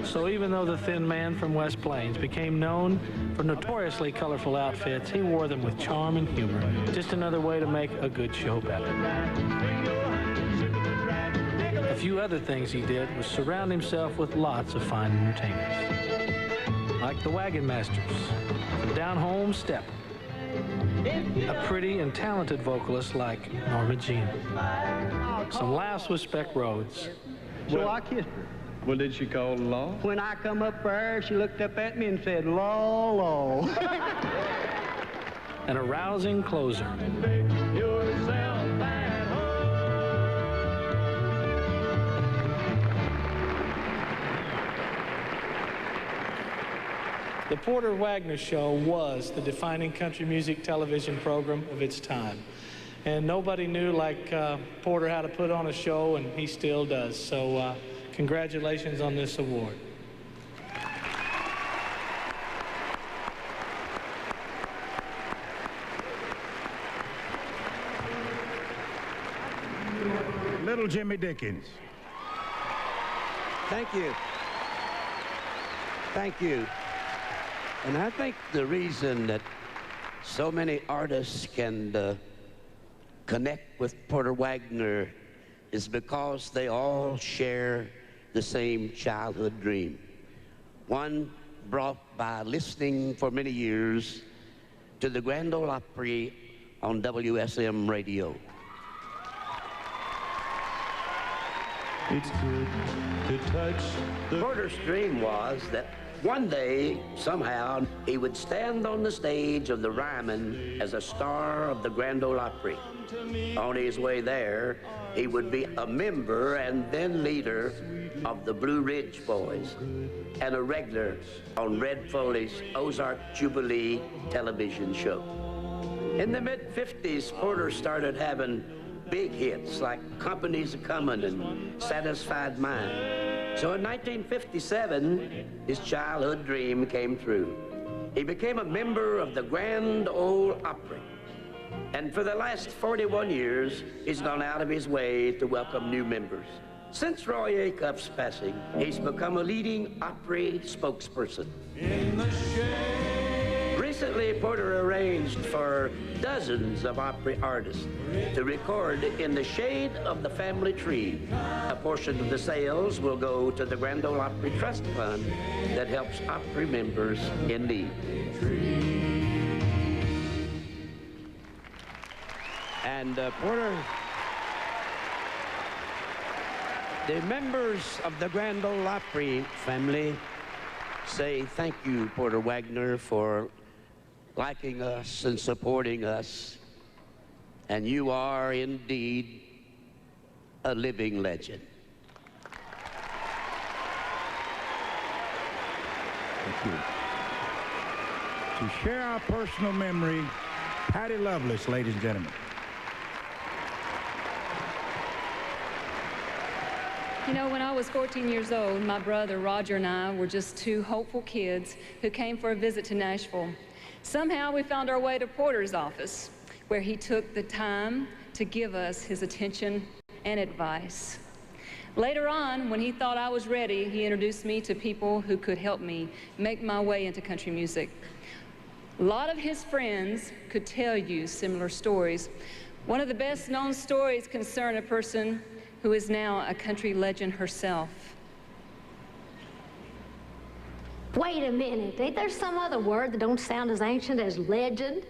So even though the thin man from West Plains became known for notoriously colorful outfits, he wore them with charm and humor. Just another way to make a good show better. A few other things he did was surround himself with lots of fine entertainers, like the Wagon Masters, Down Home Step, a pretty and talented vocalist like Norma Jean, some laughs with Speck Rhodes. So I kissed her. Well, did she call the law? When I come up there, she looked up at me and said, "Law, law." And a rousing closer. The Porter Wagoner Show was the defining country music television program of its time. And nobody knew like Porter how to put on a show, and he still does. So congratulations on this award. Little Jimmy Dickens. Thank you. Thank you. And I think the reason that so many artists can connect with Porter Wagoner is because they all share the same childhood dream. One brought by listening for many years to the Grand Ole Opry on WSM radio. It's good to touch the... Porter's dream was that one day, somehow, he would stand on the stage of the Ryman as a star of the Grand Ole Opry. On his way there, he would be a member and then leader of the Blue Ridge Boys and a regular on Red Foley's Ozark Jubilee television show. In the mid-50s, Porter started having big hits like Company's A-Comin' and Satisfied Mind. So in 1957, his childhood dream came true. He became a member of the Grand Ole Opry. And for the last 41 years, he's gone out of his way to welcome new members. Since Roy Acuff's passing, he's become a leading Opry spokesperson. In the shade. Recently, Porter arranged for dozens of Opry artists to record in the shade of the family tree. A portion of the sales will go to the Grand Ole Opry Trust Fund that helps Opry members in need. And Porter, the members of the Grand Ole Opry family say thank you, Porter Wagoner, for liking us and supporting us. And you are indeed a living legend. Thank you. To share our personal memory, Patty Loveless, ladies and gentlemen. You know, when I was 14 years old, my brother Roger and I were just two hopeful kids who came for a visit to Nashville. Somehow we found our way to Porter's office, where he took the time to give us his attention and advice. Later on, when he thought I was ready, he introduced me to people who could help me make my way into country music. A lot of his friends could tell you similar stories. One of the best known stories concerned a person who is now a country legend herself. Wait a minute, ain't there some other word that don't sound as ancient as legend?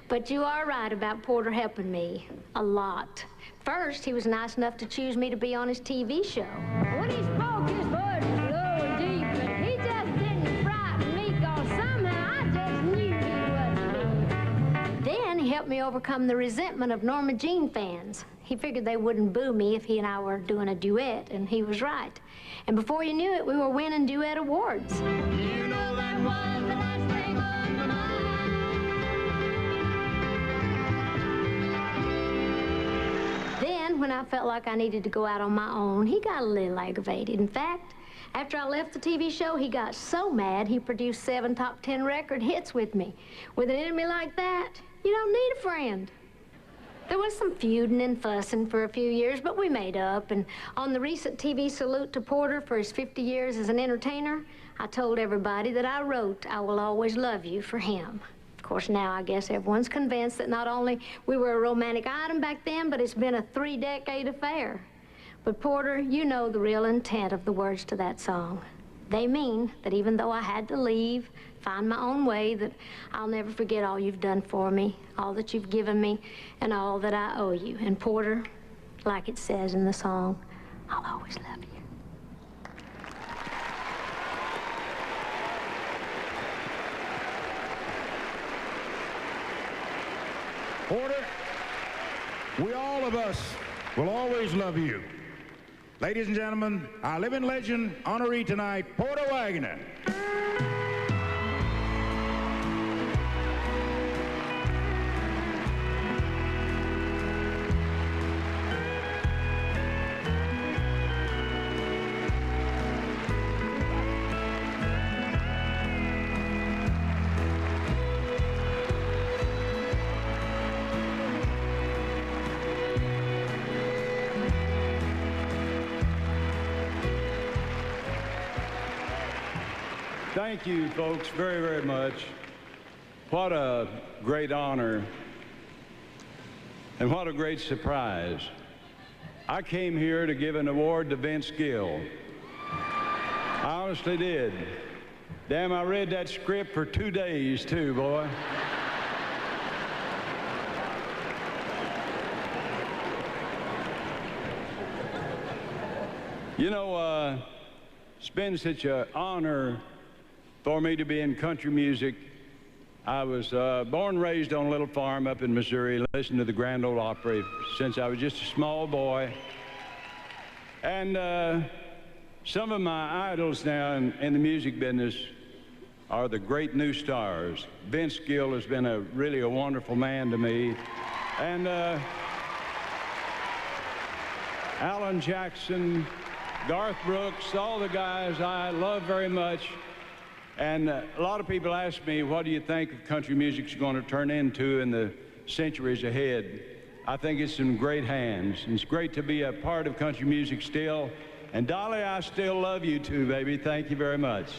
But you are right about Porter helping me a lot. First, he was nice enough to choose me to be on his TV show. When he spoke, his voice was low and deep, and he just didn't frighten me, 'cause somehow I just knew he was me. Then he helped me overcome the resentment of Norma Jean fans. He figured they wouldn't boo me if he and I were doing a duet, and he was right. And before you knew it, we were winning duet awards. You know that was the last thing on my mind. Then, when I felt like I needed to go out on my own, he got a little aggravated. In fact, after I left the TV show, he got so mad he produced 7 top 10 record hits with me. With an enemy like that, you don't need a friend. There was some feuding and fussing for a few years, but we made up. And on the recent TV salute to Porter for his 50 years as an entertainer, I told everybody that I wrote "I Will Always Love You" for him. Of course, now I guess everyone's convinced that not only we were a romantic item back then, but it's been a 3-decade affair. But Porter, you know the real intent of the words to that song. They mean that even though I had to leave, find my own way, that I'll never forget all you've done for me, all that you've given me, and all that I owe you. And Porter, like it says in the song, I'll always love you. Porter, we all of us will always love you. Ladies and gentlemen, our living legend honoree tonight, Porter Wagoner. Thank you, folks, very, very much. What a great honor, and what a great surprise. I came here to give an award to Vince Gill. I honestly did. Damn, I read that script for 2 days, too, boy. You know, it's been such an honor for me to be in country music. I was born and raised on a little farm up in Missouri, listened to the Grand Ole Opry since I was just a small boy. And some of my idols now in the music business are the great new stars. Vince Gill has been really a wonderful man to me. And Alan Jackson, Garth Brooks, all the guys I love very much. And a lot of people ask me, what do you think of country music's going to turn into in the centuries ahead? I think it's in great hands. And it's great to be a part of country music still. And Dolly, I still love you too, baby. Thank you very much.